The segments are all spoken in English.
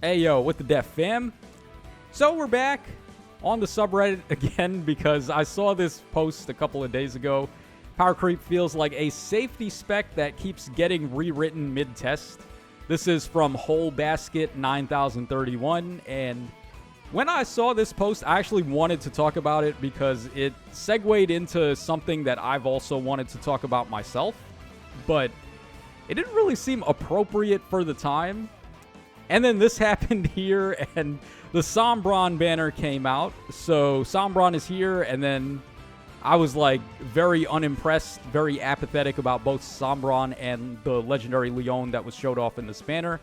Hey yo, what the def fam? So we're back on the subreddit again because I saw this post a couple of days ago. Powercreep feels like a safety spec that keeps getting rewritten mid-test. This is from Whole Basket 9031, and when I saw this post, I actually wanted to talk about it because it segued into something that I've also wanted to talk about myself, but it didn't really seem appropriate for the time. And then this happened here, and the Sombron banner came out. So Sombron is here, and then I was like very unimpressed, very apathetic about both Sombron and the legendary Leon that was showed off in this banner.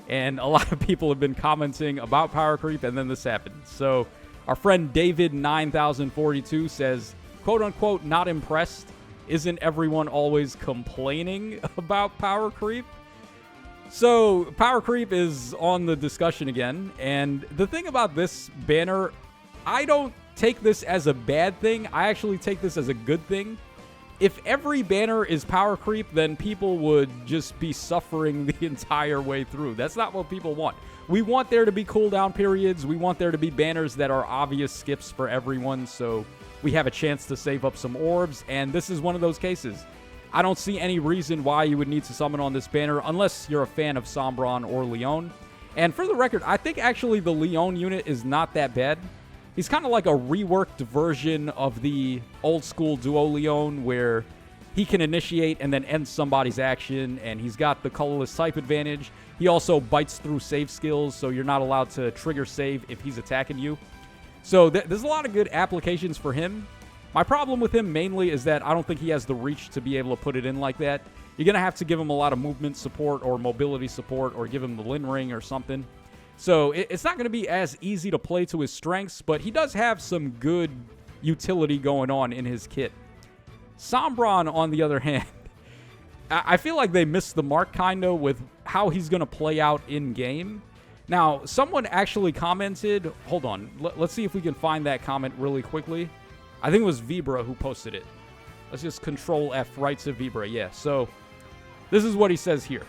And a lot of people have been commenting about Powercreep, and then this happened. So our friend David9042 says, quote unquote, not impressed. Isn't everyone always complaining about Powercreep? So, Powercreep is on the discussion again, and the thing about this banner, I don't take this as a bad thing, I actually take this as a good thing. If every banner is Powercreep, then people would just be suffering the entire way through. That's not what people want. We want there to be cooldown periods, we want there to be banners that are obvious skips for everyone, so we have a chance to save up some orbs, and this is one of those cases. I don't see any reason why you would need to summon on this banner unless you're a fan of Sombron or Leon. And for the record, I think actually the Leon unit is not that bad. He's kind of like a reworked version of the old school Duo Leon where he can initiate and then end somebody's action, and he's got the colorless type advantage. He also bites through save skills, so you're not allowed to trigger save if he's attacking you. So there's a lot of good applications for him. My problem with him mainly is that I don't think he has the reach to be able to put it in like that. You're going to have to give him a lot of movement support or mobility support or give him the Lin Ring or something. So it's not going to be as easy to play to his strengths, but he does have some good utility going on in his kit. Sombron, on the other hand, I feel like they missed the mark kind of with how he's going to play out in-game. Now, someone actually commented, hold on, let's see if we can find that comment really quickly. I think it was Vibra who posted it. Let's just Control F right to Vibra. Yeah, so this is what he says here.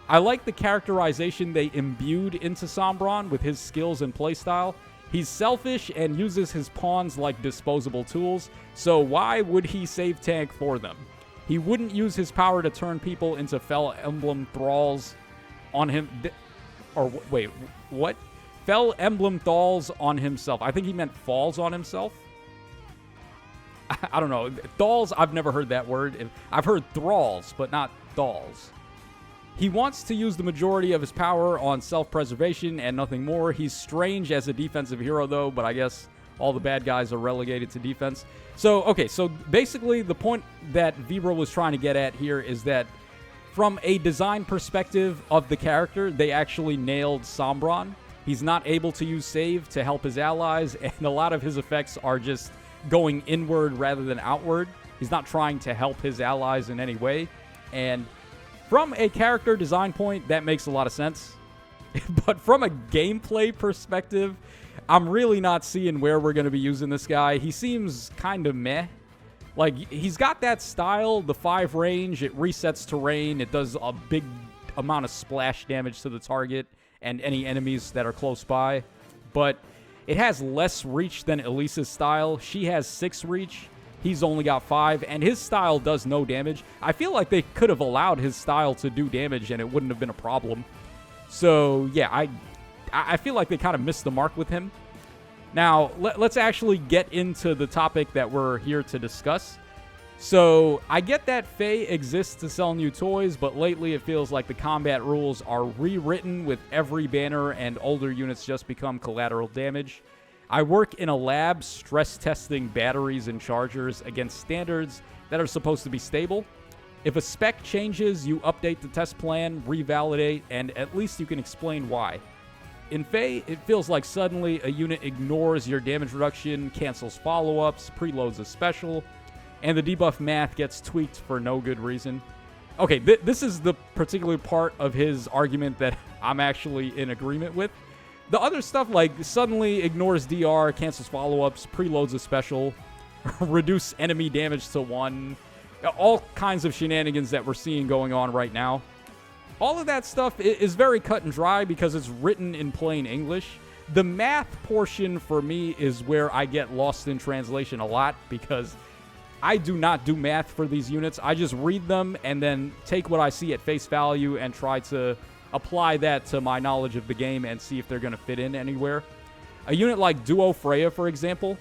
I like the characterization they imbued into Sombron with his skills and playstyle. He's selfish and uses his pawns like disposable tools, so why would he save tank for them? He wouldn't use his power to turn people into Fell Emblem thralls on him. Or wait, what? Fell Emblem thralls on himself. I think he meant falls on himself. I don't know. Thralls, I've never heard that word. I've heard thralls, but not thalls. He wants to use the majority of his power on self-preservation and nothing more. He's strange as a defensive hero, though, but I guess all the bad guys are relegated to defense. So, okay, so basically the point that Vibra was trying to get at here is that from a design perspective of the character, they actually nailed Sombron. He's not able to use save to help his allies, and a lot of his effects are just going inward rather than outward. He's not trying to help his allies in any way. And from a character design point, that makes a lot of sense. But from a gameplay perspective, I'm really not seeing where we're going to be using this guy. He seems kind of meh. Like, he's got that style, the 5 range, it resets terrain, it does a big amount of splash damage to the target and any enemies that are close by. But it has less reach than Elisa's style. She has 6 reach. He's only got 5, and his style does no damage. I feel like they could have allowed his style to do damage, and it wouldn't have been a problem. So, yeah, I feel like they kind of missed the mark with him. Now, let's actually get into the topic that we're here to discuss. So, I get that Faye exists to sell new toys, but lately it feels like the combat rules are rewritten with every banner and older units just become collateral damage. I work in a lab stress testing batteries and chargers against standards that are supposed to be stable. If a spec changes, you update the test plan, revalidate, and at least you can explain why. In Faye, it feels like suddenly a unit ignores your damage reduction, cancels follow-ups, preloads a special, and the debuff math gets tweaked for no good reason. Okay, this is the particular part of his argument that I'm actually in agreement with. The other stuff, like suddenly ignores DR, cancels follow-ups, preloads a special, reduce enemy damage to 1, all kinds of shenanigans that we're seeing going on right now. all of that stuff is very cut and dry because it's written in plain English. The math portion for me is where I get lost in translation a lot because I do not do math for these units. I just read them and then take what I see at face value and try to apply that to my knowledge of the game and see if they're going to fit in anywhere. A unit like Duo Freya, for example,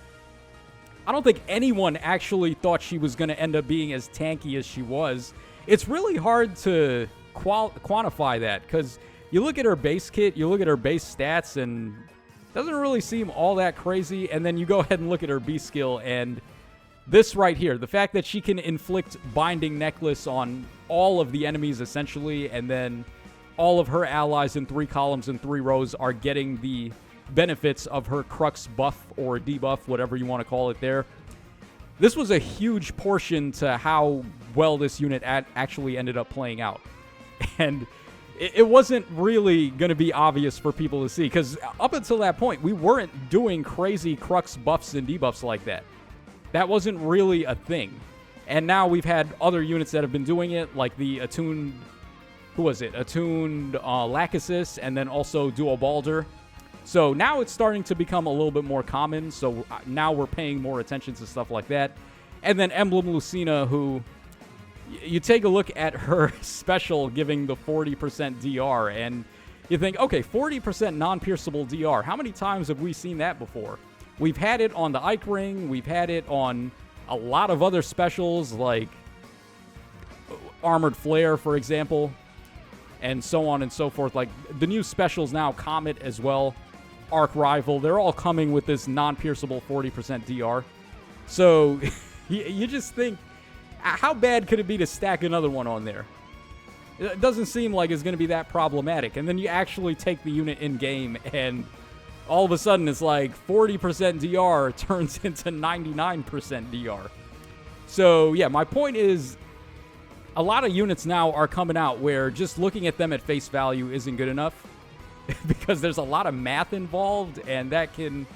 I don't think anyone actually thought she was going to end up being as tanky as she was. It's really hard to quantify that because you look at her base kit, you look at her base stats, and it doesn't really seem all that crazy. And then you go ahead and look at her B skill, and this right here, the fact that she can inflict Binding Necklace on all of the enemies essentially, and then all of her allies in 3 columns and 3 rows are getting the benefits of her Crux buff or debuff, whatever you want to call it there. This was a huge portion to how well this unit actually ended up playing out. And it wasn't really going to be obvious for people to see, because up until that point, we weren't doing crazy Crux buffs and debuffs like that. That wasn't really a thing. And now we've had other units that have been doing it, like the Attuned... Who was it? Attuned Lachesis, and then also Duo Balder. So now it's starting to become a little bit more common, so now we're paying more attention to stuff like that. And then Emblem Lucina, who... You take a look at her special giving the 40% DR, and you think, okay, 40% non-pierceable DR. How many times have we seen that before? We've had it on the Ike Ring. We've had it on a lot of other specials, like Armored Flare, for example, and so on and so forth. Like, the new specials now, Comet as well, Arc Rival, they're all coming with this non-pierceable 40% DR. So, you just think, how bad could it be to stack another one on there? It doesn't seem like it's going to be that problematic. And then you actually take the unit in-game, and all of a sudden it's like 40% DR turns into 99% DR. So, yeah, my point is, a lot of units now are coming out where just looking at them at face value isn't good enough because there's a lot of math involved, and that can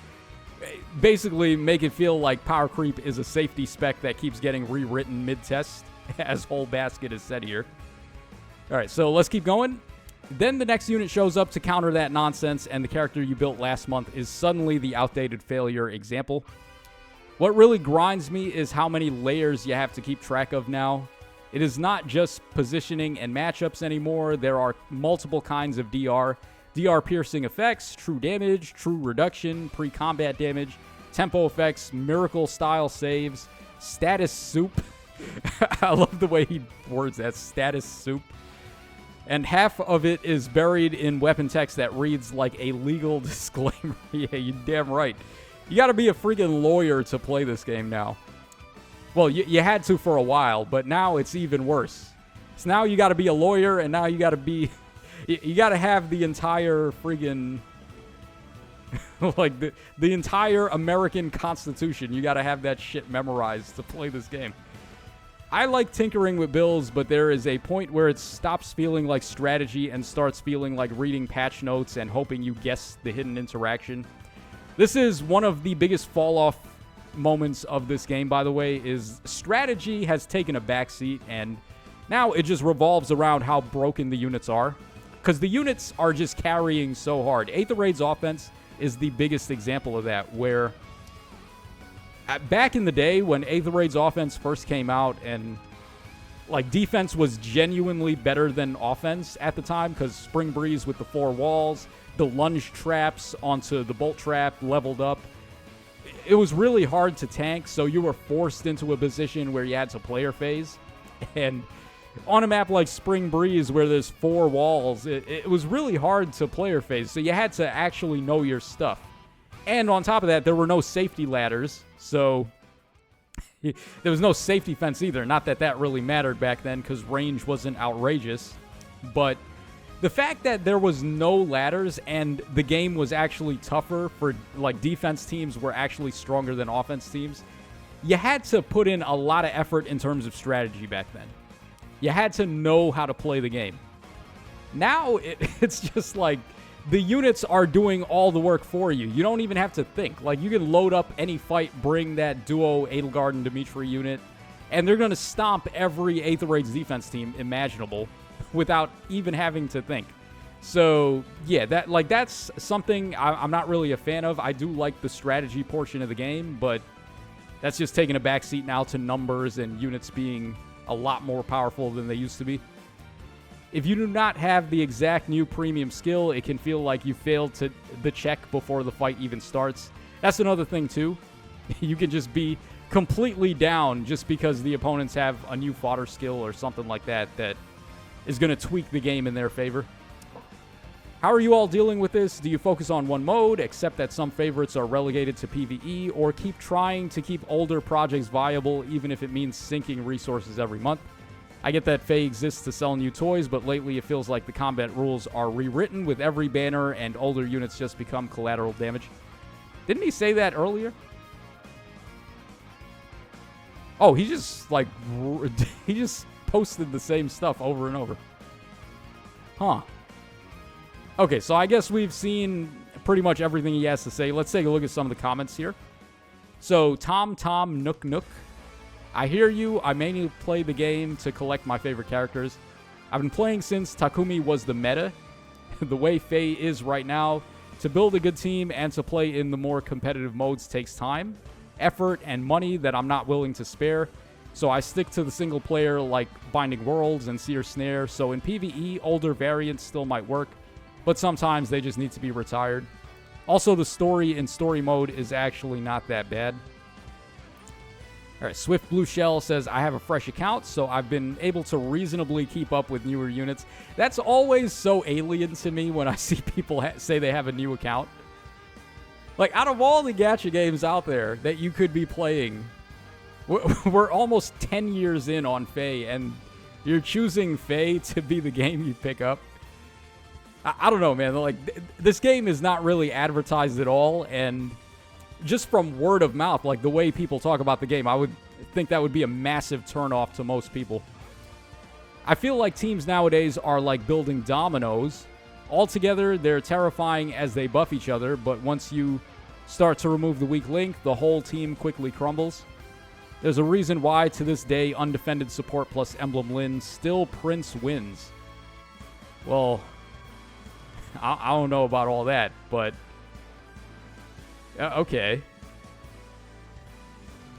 basically make it feel like Powercreep is a safety spec that keeps getting rewritten mid-test, as Whole Basket is said here. All right, so let's keep going. Then the next unit shows up to counter that nonsense, and the character you built last month is suddenly the outdated failure example. What really grinds me is how many layers you have to keep track of now. It is not just positioning and matchups anymore. There are multiple kinds of DR. DR piercing effects, true damage, true reduction, pre-combat damage, tempo effects, miracle style saves, status soup. I love the way he words that, status soup. And half of it is buried in weapon text that reads like a legal disclaimer. Yeah, you're damn right. You gotta be a freaking lawyer to play this game now. Well, you had to for a while, but now it's even worse. So now you gotta be a lawyer, and now you gotta be... You gotta have the entire friggin' like the entire American Constitution. You gotta have that shit memorized to play this game. I like tinkering with builds, but there is a point where it stops feeling like strategy and starts feeling like reading patch notes and hoping you guess the hidden interaction. This is one of the biggest fall-off moments of this game, by the way, is strategy has taken a backseat, and now it just revolves around how broken the units are. Because the units are just carrying so hard. Aether Raid's offense is the biggest example of that, where back in the day when Aether Raid's offense first came out, and like defense was genuinely better than offense at the time, because Spring Breeze with the 4 walls, the lunge traps onto the bolt trap leveled up. It was really hard to tank, so you were forced into a position where you had to player phase. And on a map like Spring Breeze, where there's 4 walls, it was really hard to player phase, so you had to actually know your stuff. And on top of that, there were no safety ladders, so there was no safety fence either. Not that that really mattered back then, because range wasn't outrageous. But the fact that there was no ladders and the game was actually tougher for, like, defense teams were actually stronger than offense teams, you had to put in a lot of effort in terms of strategy back then. You had to know how to play the game. Now, it's just like the units are doing all the work for you. You don't even have to think. Like, you can load up any fight, bring that duo Edelgard and Dimitri unit, and they're going to stomp every Aether Raid's defense team imaginable without even having to think. So, yeah, that's something I'm not really a fan of. I do like the strategy portion of the game, but that's just taking a backseat now to numbers and units being a lot more powerful than they used to be. If you do not have the exact new premium skill, it can feel like you failed to the check before the fight even starts. That's another thing, too. You can just be completely down just because the opponents have a new fodder skill or something like that that is going to tweak the game in their favor. How are you all dealing with this? Do you focus on one mode, accept that some favorites are relegated to PvE, or keep trying to keep older projects viable even if it means sinking resources every month? I get that Faye exists to sell new toys, but lately it feels like the combat rules are rewritten with every banner and older units just become collateral damage. Didn't he say that earlier? Oh, he just, he just posted the same stuff over and over. Huh. Okay, so I guess we've seen pretty much everything he has to say. Let's take a look at some of the comments here. So, Tom Nook Nook. I hear you. I mainly play the game to collect my favorite characters. I've been playing since Takumi was the meta. The way Faye is right now, to build a good team and to play in the more competitive modes takes time, effort, and money that I'm not willing to spare. So I stick to the single player like Binding Worlds and Seer Snare. So in PvE, older variants still might work, but sometimes they just need to be retired. Also, the story in story mode is actually not that bad. All right, Swift Blue Shell says, I have a fresh account, so I've been able to reasonably keep up with newer units. That's always so alien to me when I see people say they have a new account. Like, out of all the gacha games out there that you could be playing, we're almost 10 years in on Faye, and you're choosing Faye to be the game you pick up. I don't know, man. Like, this game is not really advertised at all, and just from word of mouth, like the way people talk about the game, I would think that would be a massive turnoff to most people. I feel like teams nowadays are like building dominoes. Altogether, they're terrifying as they buff each other, but once you start to remove the weak link, the whole team quickly crumbles. There's a reason why, to this day, undefended support plus Emblem Lin still Prince wins. Well, I don't know about all that, but okay.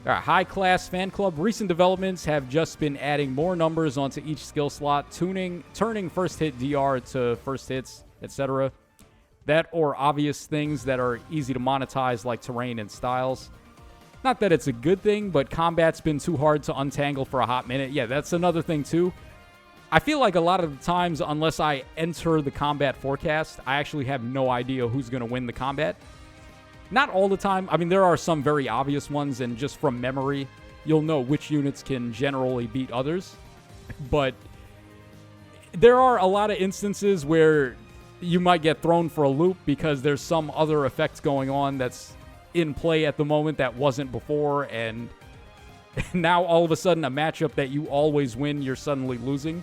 All right, High Class Fan Club. Recent developments have just been adding more numbers onto each skill slot, turning first hit DR to first hits, etc. That or obvious things that are easy to monetize like terrain and styles. Not that it's a good thing, but combat's been too hard to untangle for a hot minute. Yeah, that's another thing too. I feel like a lot of the times, unless I enter the combat forecast, I actually have no idea who's going to win the combat. Not all the time. I mean, there are some very obvious ones, and just from memory, you'll know which units can generally beat others. But there are a lot of instances where you might get thrown for a loop because there's some other effect going on that's in play at the moment that wasn't before, and now all of a sudden a matchup that you always win, you're suddenly losing.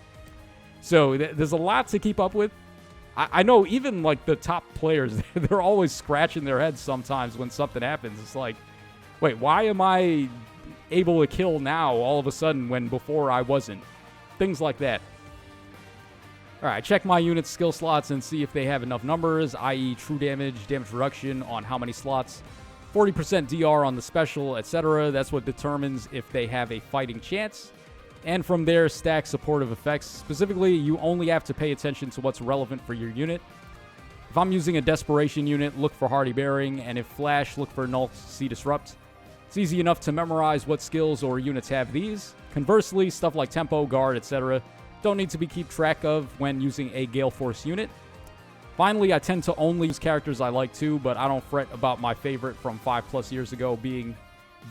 So there's a lot to keep up with. I know even, like, the top players, they're always scratching their heads sometimes when something happens. It's like, wait, why am I able to kill now all of a sudden when before I wasn't? Things like that. All right, check my unit skill slots and see if they have enough numbers, i.e. true damage, damage reduction on how many slots, 40% DR on the special, etc. That's what determines if they have a fighting chance. And from there, stack supportive effects. Specifically, you only have to pay attention to what's relevant for your unit. If I'm using a Desperation unit, look for Hardy Bearing, and if Flash, look for Null Sea Disrupt. It's easy enough to memorize what skills or units have these. Conversely, stuff like Tempo, Guard, etc. don't need to be kept track of when using a Gale Force unit. Finally, I tend to only use characters I like too, but I don't fret about my favorite from 5+ years ago being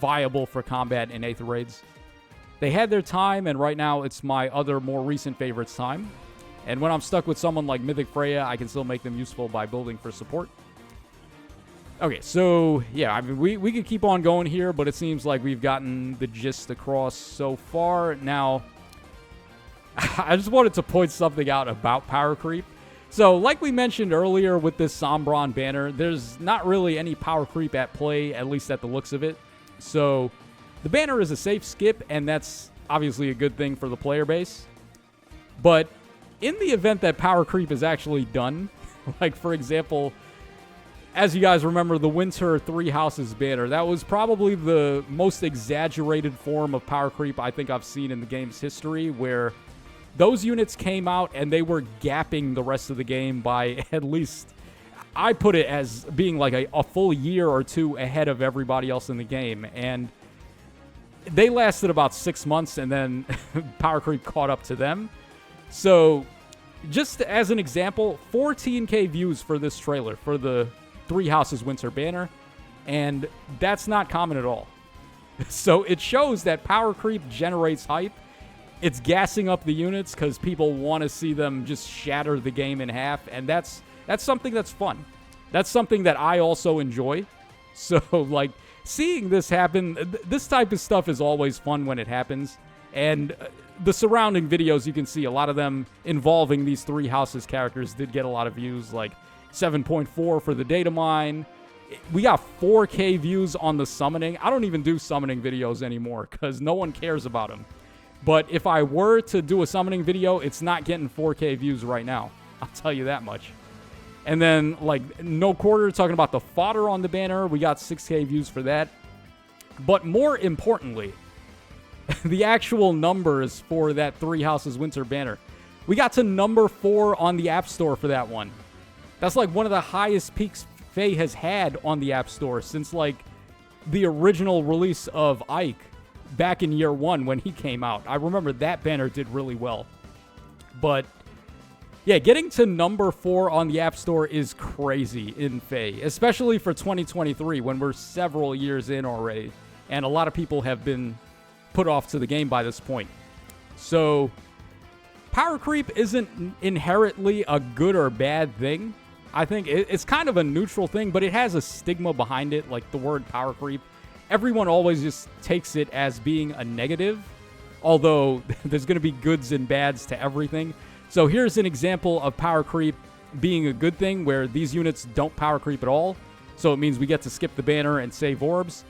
viable for combat in Aether Raids. They had their time, and right now it's my other more recent favorites' time. And when I'm stuck with someone like Mythic Freya, I can still make them useful by building for support. Okay, so yeah, I mean, we could keep on going here, but it seems like we've gotten the gist across so far. Now, I just wanted to point something out about Powercreep. So, like we mentioned earlier with this Sombron banner, there's not really any Powercreep at play, at least at the looks of it. So, the banner is a safe skip, and that's obviously a good thing for the player base. But in the event that power creep is actually done, like, for example, as you guys remember, the Winter Three Houses banner, that was probably the most exaggerated form of power creep I think I've seen in the game's history, where those units came out and they were gapping the rest of the game by at least, I put it as being like a full year or two ahead of everybody else in the game. And they lasted about 6 months, and then power creep caught up to them. So just as an example, 14K views for this trailer for the Three Houses Winter banner, and that's not common at all. So it shows that power creep generates hype. It's gassing up the units because people want to see them just shatter the game in half, and that's something that's fun. That's something that I also enjoy. So, like, seeing this happen, this type of stuff is always fun when it happens. And the surrounding videos, you can see a lot of them involving these Three Houses characters did get a lot of views, like 7.4 for the data mine. We got 4K views on the summoning. I don't even do summoning videos anymore because no one cares about them. But if I were to do a summoning video, it's not getting 4K views right now. I'll tell you that much. And then, like, No Quarter, talking about the fodder on the banner. We got 6K views for that. But more importantly, the actual numbers for that Three Houses Winter banner. We got to number 4 on the App Store for that one. That's, like, one of the highest peaks Faye has had on the App Store since, like, the original release of Ike back in year 1 when he came out. I remember that banner did really well. But yeah, getting to number 4 on the App Store is crazy in Faye, especially for 2023 when we're several years in already, and a lot of people have been put off to the game by this point. So power creep isn't inherently a good or bad thing. I think it's kind of a neutral thing, but it has a stigma behind it, like the word power creep. Everyone always just takes it as being a negative, although there's going to be goods and bads to everything. So here's an example of power creep being a good thing, where these units don't power creep at all. So it means we get to skip the banner and save orbs.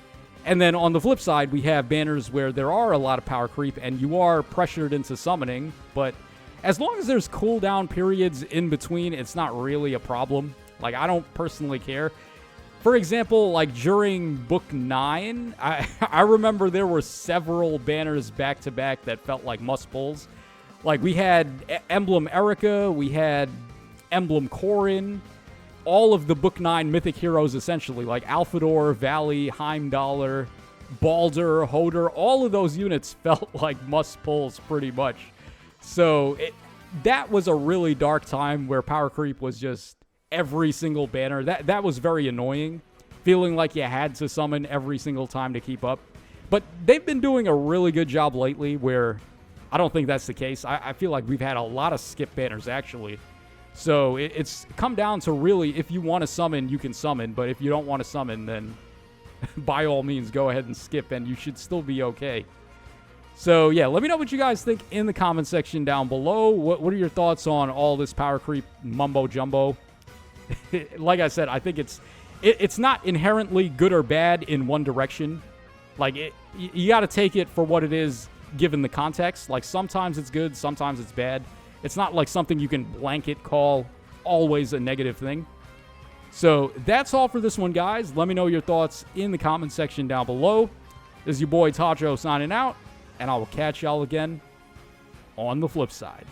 And then on the flip side, we have banners where there are a lot of power creep and you are pressured into summoning. But as long as there's cooldown periods in between, it's not really a problem. Like, I don't personally care. For example, like during Book 9, I remember there were several banners back-to-back that felt like must-pulls. Like, we had Emblem Erica, we had Emblem Corin, all of the Book 9 mythic heroes, essentially, like Alphador, Valley, Heimdallr, Baldur, Hodor, all of those units felt like must-pulls pretty much. So that was a really dark time where power creep was just every single banner. That was very annoying, feeling like you had to summon every single time to keep up. But they've been doing a really good job lately where I don't think that's the case. I feel like we've had a lot of skip banners, actually. So it's come down to really, if you want to summon, you can summon. But if you don't want to summon, then by all means, go ahead and skip, and you should still be okay. So, yeah, let me know what you guys think in the comment section down below. What are your thoughts on all this power creep mumbo-jumbo? Like I said, I think it's not inherently good or bad in one direction. Like, you got to take it for what it is given the context. Like, sometimes it's good, sometimes it's bad. It's not like something you can blanket call always a negative thing. So that's all for this one, guys. Let me know your thoughts in the comment section down below. This is your boy Tacho signing out, and I will catch y'all again on the flip side.